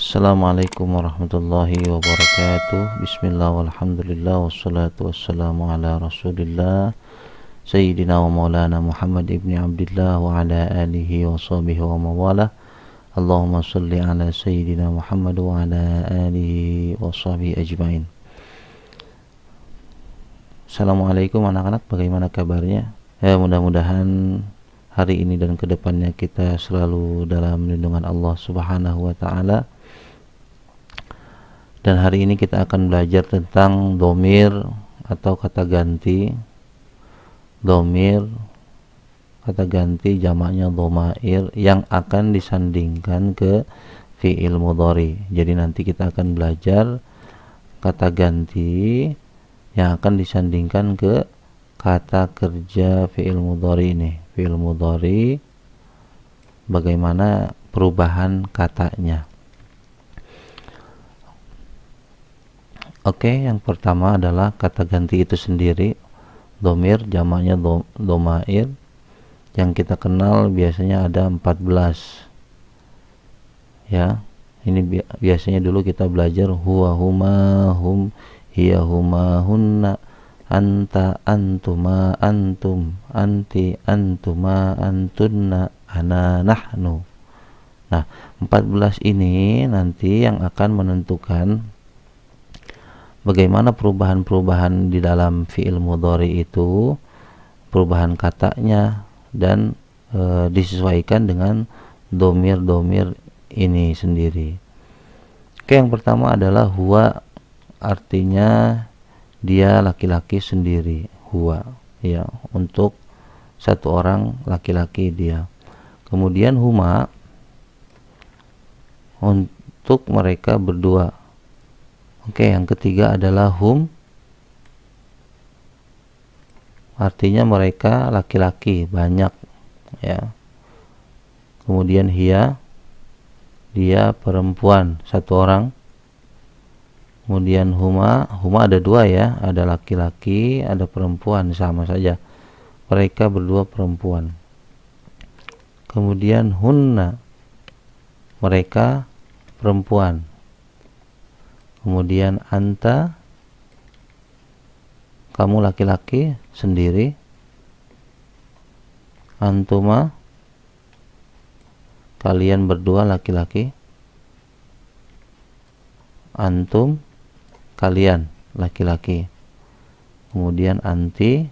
Assalamualaikum warahmatullahi wabarakatuh. Bismillah walhamdulillah wassalatu wassalamu ala rasulillah Sayyidina wa maulana Muhammad ibni Abdillah wa ala alihi wa sahbihi wa mawalah. Allahumma salli ala Sayyidina Muhammad wa ala alihi wa sahbihi ajmain. Assalamualaikum anak-anak, bagaimana kabarnya? Ya, mudah-mudahan hari ini dan kedepannya kita selalu dalam lindungan Allah Subhanahu wa Ta'ala. Dan hari ini kita akan belajar tentang dhamir atau kata ganti. Dhamir, kata ganti jamaknya dhamair yang akan disandingkan ke fi'il mudhari. Jadi nanti kita akan belajar kata ganti yang akan disandingkan ke kata kerja fi'il mudhari ini. Fi'il mudhari, bagaimana perubahan katanya. Oke, yang pertama adalah kata ganti itu sendiri. Dhamir jamaknya dhamair, yang kita kenal biasanya ada 14. Ya, ini biasanya dulu kita belajar huwa, huma, hum, hiya, huma, hunna, anta, antuma, antum, anti, antuma, antunna, ana, nahnu. Nah, 14 ini nanti yang akan menentukan bagaimana perubahan-perubahan di dalam fi'il mudhari itu, perubahan katanya, dan disesuaikan dengan dhamir-dhamir ini sendiri. Oke, yang pertama adalah huwa, artinya dia laki-laki sendiri, huwa, ya, untuk satu orang laki-laki dia. Kemudian huma untuk mereka berdua. Oke, yang ketiga adalah hum, artinya mereka laki-laki banyak, ya. Kemudian hiya, dia perempuan satu orang. Kemudian huma ada dua, ya, ada laki-laki, ada perempuan, sama saja, mereka berdua perempuan. Kemudian hunna, mereka perempuan. Kemudian anta, kamu laki-laki sendiri. Antuma, kalian berdua laki-laki. Antum, kalian laki-laki. Kemudian anti,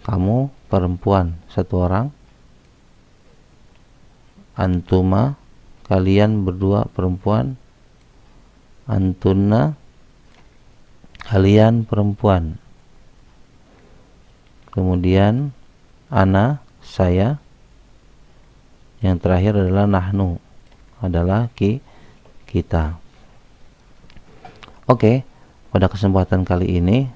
kamu perempuan satu orang. Antuma, kalian berdua perempuan. Antunna, kalian perempuan. Kemudian ana, saya. Yang terakhir adalah nahnu, adalah kita. Oke, pada kesempatan kali ini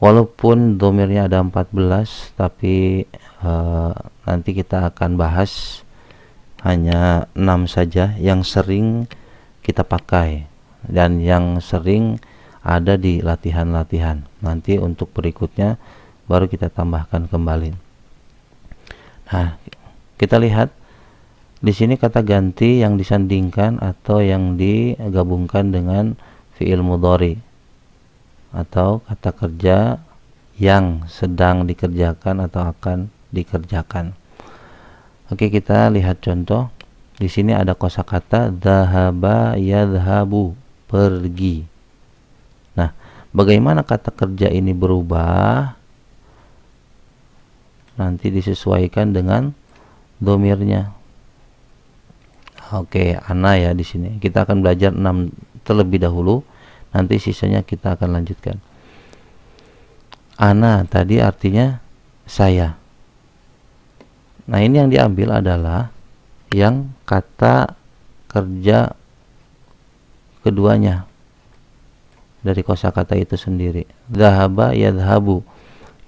walaupun dhamirnya ada 14, tapi nanti kita akan bahas hanya 6 saja yang sering kita pakai dan yang sering ada di latihan-latihan. Nanti untuk berikutnya baru kita tambahkan kembali. Nah, kita lihat di sini kata ganti yang disandingkan atau yang digabungkan dengan fi'il mudhari atau kata kerja yang sedang dikerjakan atau akan dikerjakan. Oke, kita lihat contoh. Di sini ada kosakata dhahaba yadhhabu, pergi. Nah, bagaimana kata kerja ini berubah? Nanti disesuaikan dengan dhamirnya. Oke, ana, ya, di sini. Kita akan belajar 6 terlebih dahulu. Nanti sisanya kita akan lanjutkan. Ana tadi artinya saya. Nah, ini yang diambil adalah yang kata kerja keduanya dari kosakata itu sendiri. Dhahaba yadhhabu,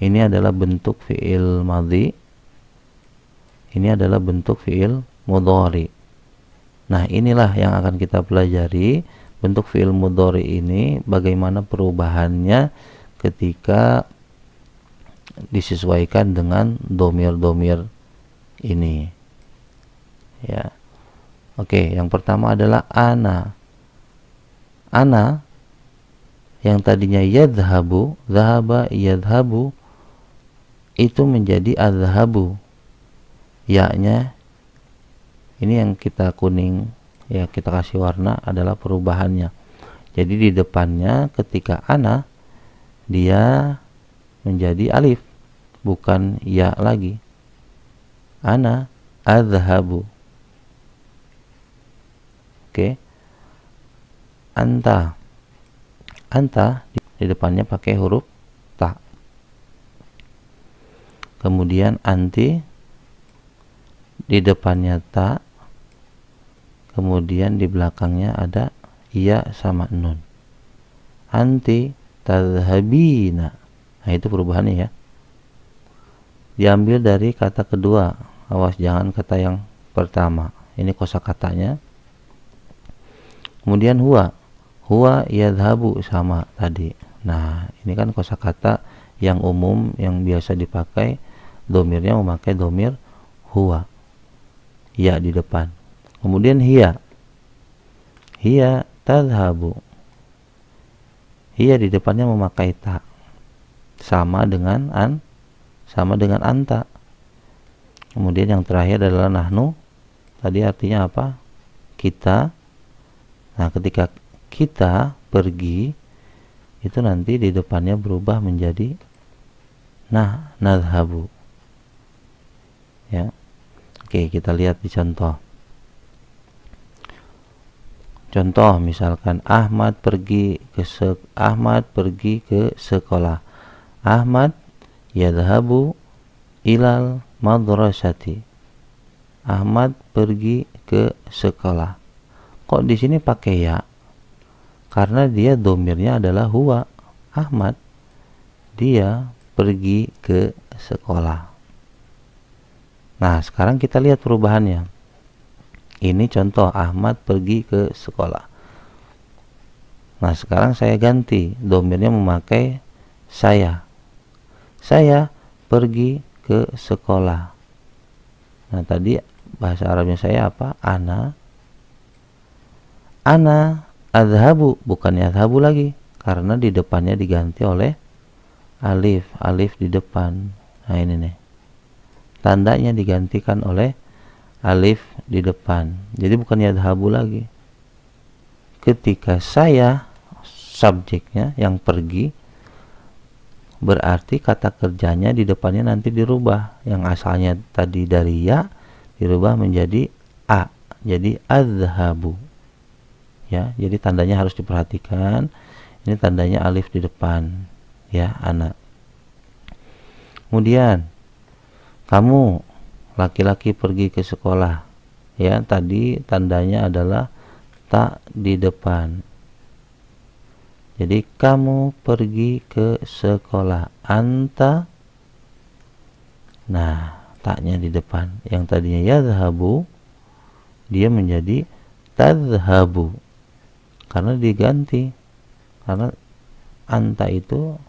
ini adalah bentuk fi'il madhi, ini adalah bentuk fi'il mudhari. Nah, inilah yang akan kita pelajari, bentuk fi'il mudhari ini bagaimana perubahannya ketika disesuaikan dengan dhamir-dhamir ini, ya. Oke, yang pertama adalah ana. Ana yang tadinya yadhabu, dhahaba yadhabu, itu menjadi adhabu. Ya-nya ini yang kita kuning, ya kita kasih warna adalah perubahannya. Jadi di depannya ketika ana dia menjadi alif, bukan ya lagi. Ana adhabu. Oke. Anta. Anta di depannya pakai huruf ta. Kemudian anti di depannya ta. Kemudian di belakangnya ada iya sama nun. Anti tadhhabina. Nah, itu perubahannya ya. Diambil dari kata kedua. Awas jangan kata yang pertama. Ini kosakatanya. Kemudian huwa. Huwa yadhabu sama tadi. Nah, ini kan kosakata yang umum yang biasa dipakai, domirnya memakai domir huwa. Ya di depan. Kemudian hiya. Hiya tadhabu. Hiya di depannya memakai ta. Sama dengan anta. Kemudian yang terakhir adalah nahnu. Tadi artinya apa? Kita. Nah, ketika kita pergi, itu nanti di depannya berubah menjadi nadhabu. Ya. Oke, kita lihat di contoh. Contoh misalkan Ahmad pergi ke sekolah. Ahmad yadhabu ilal madrasati. Ahmad pergi ke sekolah. Kok di sini pakai ya? Karena dia domirnya adalah huwa. Ahmad dia pergi ke sekolah. Nah, sekarang kita lihat perubahannya. Ini contoh Ahmad pergi ke sekolah. Nah, sekarang saya ganti. Domirnya memakai saya. Saya pergi ke sekolah. Nah, tadi bahasa Arabnya saya apa? Ana adhabu. Bukan adhabu lagi. Karena di depannya diganti oleh alif. Alif di depan. Nah, ini nih. Tandanya digantikan oleh alif di depan. Jadi bukan yadhabu lagi. Ketika saya subjeknya yang pergi, berarti kata kerjanya di depannya nanti dirubah. Yang asalnya tadi dari ya dirubah menjadi a. Jadi adhabu. Ya, jadi tandanya harus diperhatikan. Ini tandanya alif di depan. Ya, anak. Kemudian kamu laki-laki pergi ke sekolah. Ya, tadi tandanya adalah tak di depan. Jadi kamu pergi ke sekolah. Anta. Nah, taknya di depan. Yang tadinya yadhabu dia menjadi tadhabu. Karena diganti. Karena anta itu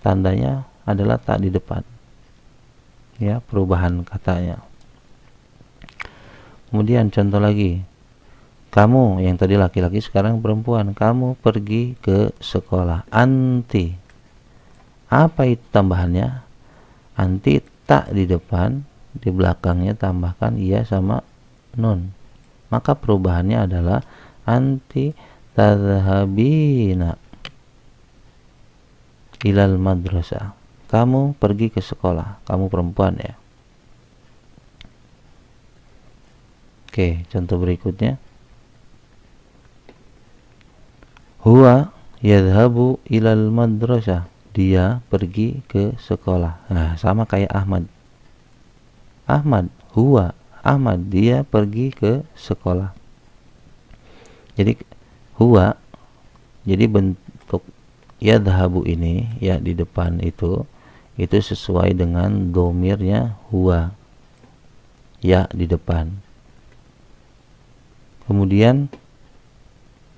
tandanya adalah tak di depan. Ya, perubahan katanya. Kemudian contoh lagi. Kamu yang tadi laki-laki sekarang perempuan. Kamu pergi ke sekolah. Anti. Apa itu tambahannya? Anti tak di depan, di belakangnya tambahkan iya sama nun. Maka perubahannya adalah anti tadhhabina ilal madrasah. Kamu pergi ke sekolah. Kamu perempuan ya. Oke, contoh berikutnya. Huwa yadhabu ilal madrasah. Dia pergi ke sekolah. Nah, sama kayak Ahmad. Ahmad dia pergi ke sekolah. Jadi huwa, jadi bentuk yadhabu ini ya di depan itu sesuai dengan domirnya huwa, ya di depan. Kemudian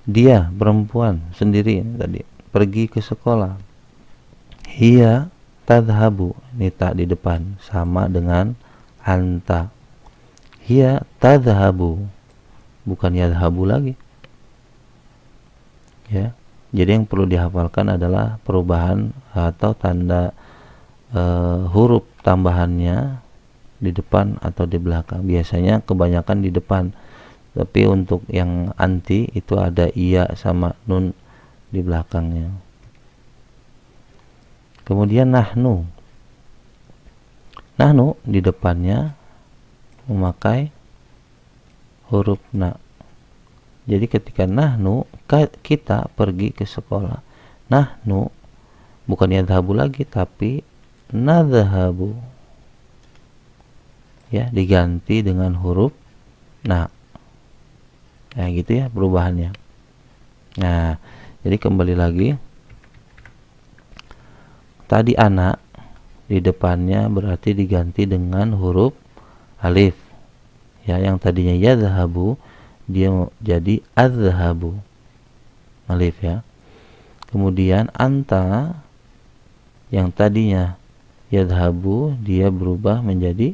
dia perempuan sendiri tadi pergi ke sekolah. Hiya tadhabu, ini tak di depan sama dengan anta. hiya tadhabu, bukan yadhabu lagi ya. Jadi yang perlu dihafalkan adalah perubahan atau tanda huruf tambahannya di depan atau di belakang. Biasanya kebanyakan di depan, tapi untuk yang anti itu ada iya sama nun di belakangnya. Kemudian nahnu di depannya memakai huruf na. Jadi ketika nahnu, kita pergi ke sekolah, nahnu bukan yadhabu lagi tapi nadhabu ya, diganti dengan huruf na. Nah gitu ya perubahannya. Nah jadi kembali lagi, tadi anak di depannya berarti diganti dengan huruf alif ya, yang tadinya yadhabu dia jadi adhabu, alif ya. Kemudian anta yang tadinya yadhabu dia berubah menjadi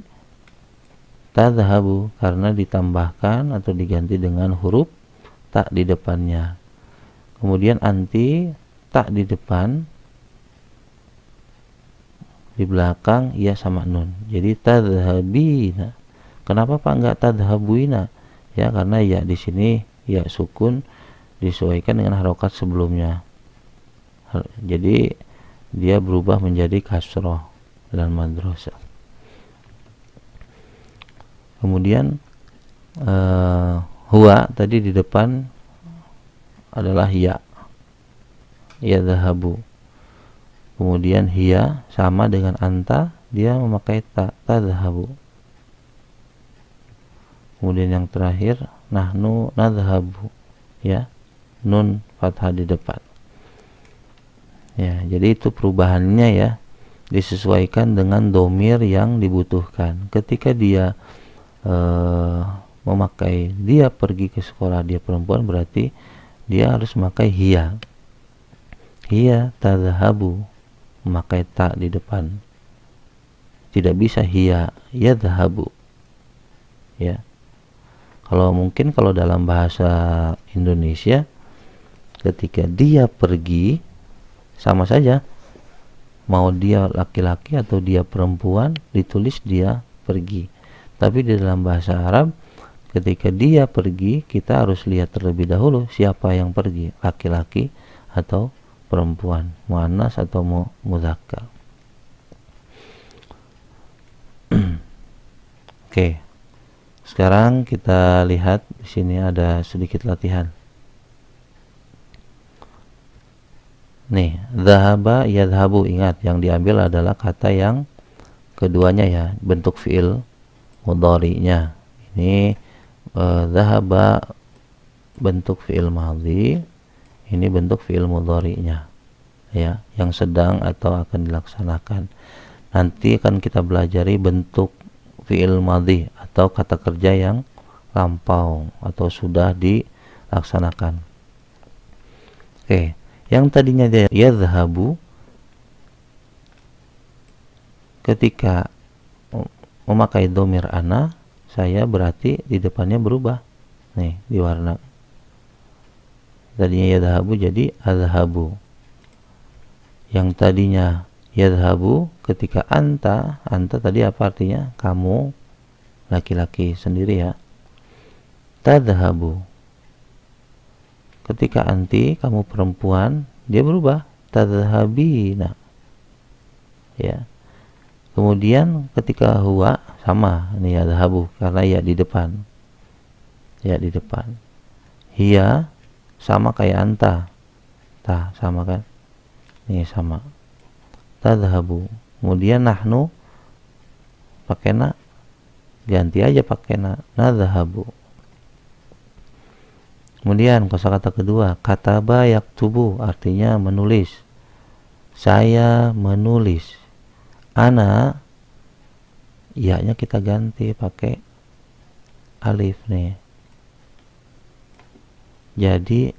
tadhabu karena ditambahkan atau diganti dengan huruf tak di depannya. Kemudian anti, tak di depan, di belakang ya sama nun. Jadi tadhabina. Kenapa Pak enggak tadhabuina? Ya karena ya di sini ya sukun disesuaikan dengan harokat sebelumnya. Jadi dia berubah menjadi kasroh dalam madrasah. Kemudian huwa tadi di depan adalah ya dhahabu. Kemudian hiya sama dengan anta, dia memakai ta dhahabu. Kemudian yang terakhir nahnu nadhabu ya, nun fathah di depan ya. Jadi itu perubahannya ya, disesuaikan dengan domir yang dibutuhkan. Ketika dia memakai dia pergi ke sekolah, dia perempuan, berarti dia harus memakai hiya tadhabu, memakai ta di depan. Tidak bisa hiya yadhabu ya. Kalau mungkin kalau dalam bahasa Indonesia ketika dia pergi sama saja, mau dia laki-laki atau dia perempuan ditulis dia pergi. Tapi di dalam bahasa Arab ketika dia pergi kita harus lihat terlebih dahulu siapa yang pergi, laki-laki atau perempuan, muannas atau mudzakkar. Oke. Sekarang kita lihat di sini ada sedikit latihan. Nih, dhahaba yadhabu, ingat yang diambil adalah kata yang keduanya ya, bentuk fiil mudhari'nya. Ini dhahaba bentuk fiil madhi, ini bentuk fiil mudhari'nya ya, yang sedang atau akan dilaksanakan. Nanti akan kita belajari bentuk fiil madhi atau kata kerja yang lampau atau sudah dilaksanakan. Oke, yang tadinya dia yadhabu ketika memakai domir ana, saya berarti di depannya berubah. Nih, di warna. Tadinya yadhabu jadi adhabu. Yang tadinya yadhabu ketika anta tadi apa artinya? Kamu, laki-laki sendiri ya. Tadhabu. Ketika anti, kamu perempuan, dia berubah. Tadhabina. Ya. Kemudian ketika huwa sama, ini yadhabu karena ya di depan. Ya di depan. Hiya sama kayak anta. Tah sama kan? Ini sama. Tadhabu. Kemudian nahnu pakai na, ganti aja pakai na, nadhabu. Kemudian kosakata kedua, kataba yaktubu, artinya menulis. Saya menulis. Ana, ya-nya kita ganti pakai alif nih. Jadi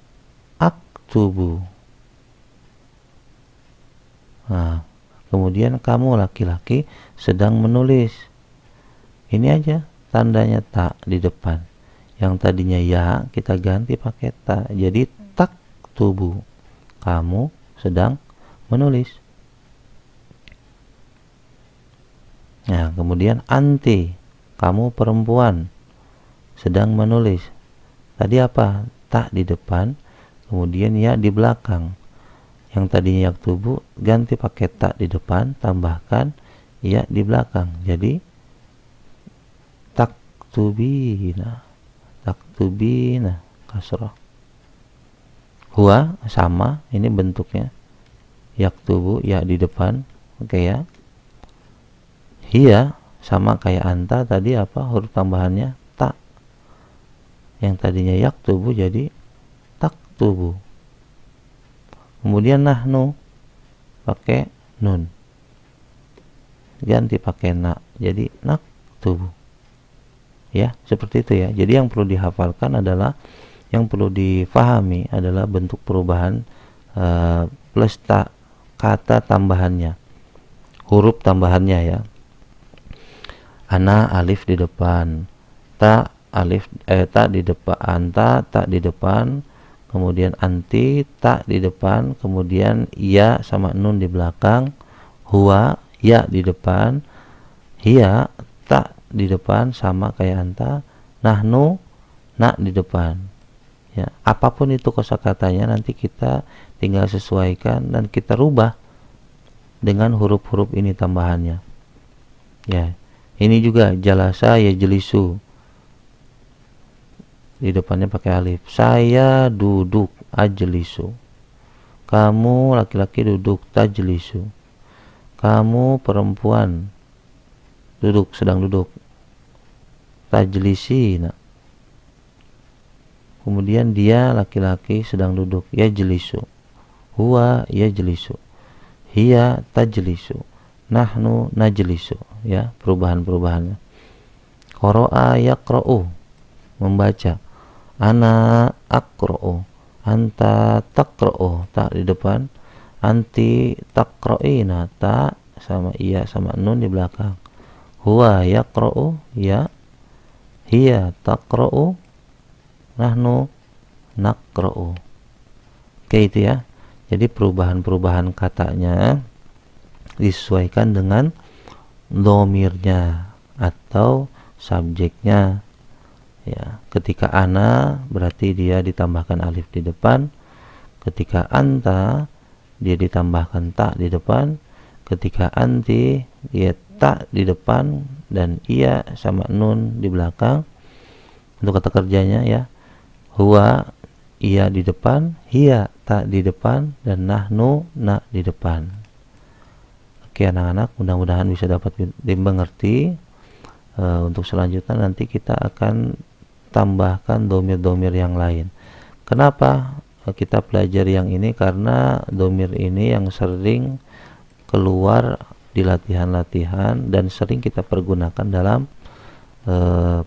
aktubu. Nah, kemudian kamu laki-laki sedang menulis. Ini aja tandanya ta di depan. Yang tadinya ya kita ganti pakai ta, jadi taktubu, kamu sedang menulis. Nah, kemudian anti, kamu perempuan sedang menulis. Tadi apa? Ta di depan, kemudian ya di belakang. Yang tadinya yaktubu ganti pakai ta di depan, tambahkan ya di belakang. Jadi taktubina, taktubina kasrah. Huwa sama, ini bentuknya yaktubu ya di depan, oke ya. Hiya sama kayak anta, tadi apa huruf tambahannya ta, yang tadinya yaktubu jadi taktubu. Kemudian nahnu pakai nun, ganti pakai na, jadi naktubu. Ya, seperti itu ya. Jadi yang perlu dihafalkan adalah, yang perlu difahami adalah bentuk perubahan plus ta, kata tambahannya, huruf tambahannya ya. Ana alif di depan, ta alif ta di depan, anta ta di depan, kemudian anti ta di depan, kemudian ya sama nun di belakang, huwa ya di depan, hiya ta di depan sama kayak anta, nahnu na di depan. Ya, apapun itu kosakatanya nanti kita tinggal sesuaikan dan kita rubah dengan huruf-huruf ini tambahannya. Ya, ini juga jalasa ya jelisu, di depannya pakai alif. Saya duduk, ajlisu. Kamu laki-laki duduk, tajlisu. Kamu perempuan duduk, sedang duduk, tajlisina. Kemudian dia laki-laki sedang duduk, yajlisu. Huwa yajlisu. Hiya tajlisu. Nahnu najlisu. Ya, perubahan-perubahannya. Qara'a yaqra'u, membaca. Ana aqra'u, anta taqra'u, ta di depan, anti taqra'ina, ta sama iya sama nun di belakang. Huwa yaqra'u, ya. Hiya taqra'u, nahnu naqra'u. Oke, itu ya. Jadi perubahan-perubahan katanya disesuaikan dengan domirnya atau subjeknya. Ya, ketika ana berarti dia ditambahkan alif di depan, ketika anta dia ditambahkan ta di depan, ketika anti dia ta di depan dan iya sama nun di belakang. Untuk kata kerjanya ya, huwa iya di depan, hiya ta di depan, dan nahnu na di depan. Oke anak-anak, mudah-mudahan bisa dapat dimengerti. Untuk selanjutnya nanti kita akan tambahkan domir-domir yang lain. Kenapa kita pelajari yang ini? Karena domir ini yang sering keluar di latihan-latihan dan sering kita pergunakan dalam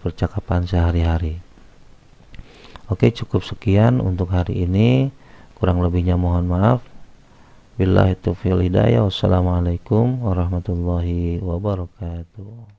percakapan sehari-hari. Oke, cukup sekian untuk hari ini. Kurang lebihnya mohon maaf. Billahi taufiq wal hidayah. Wassalamualaikum warahmatullahi wabarakatuh.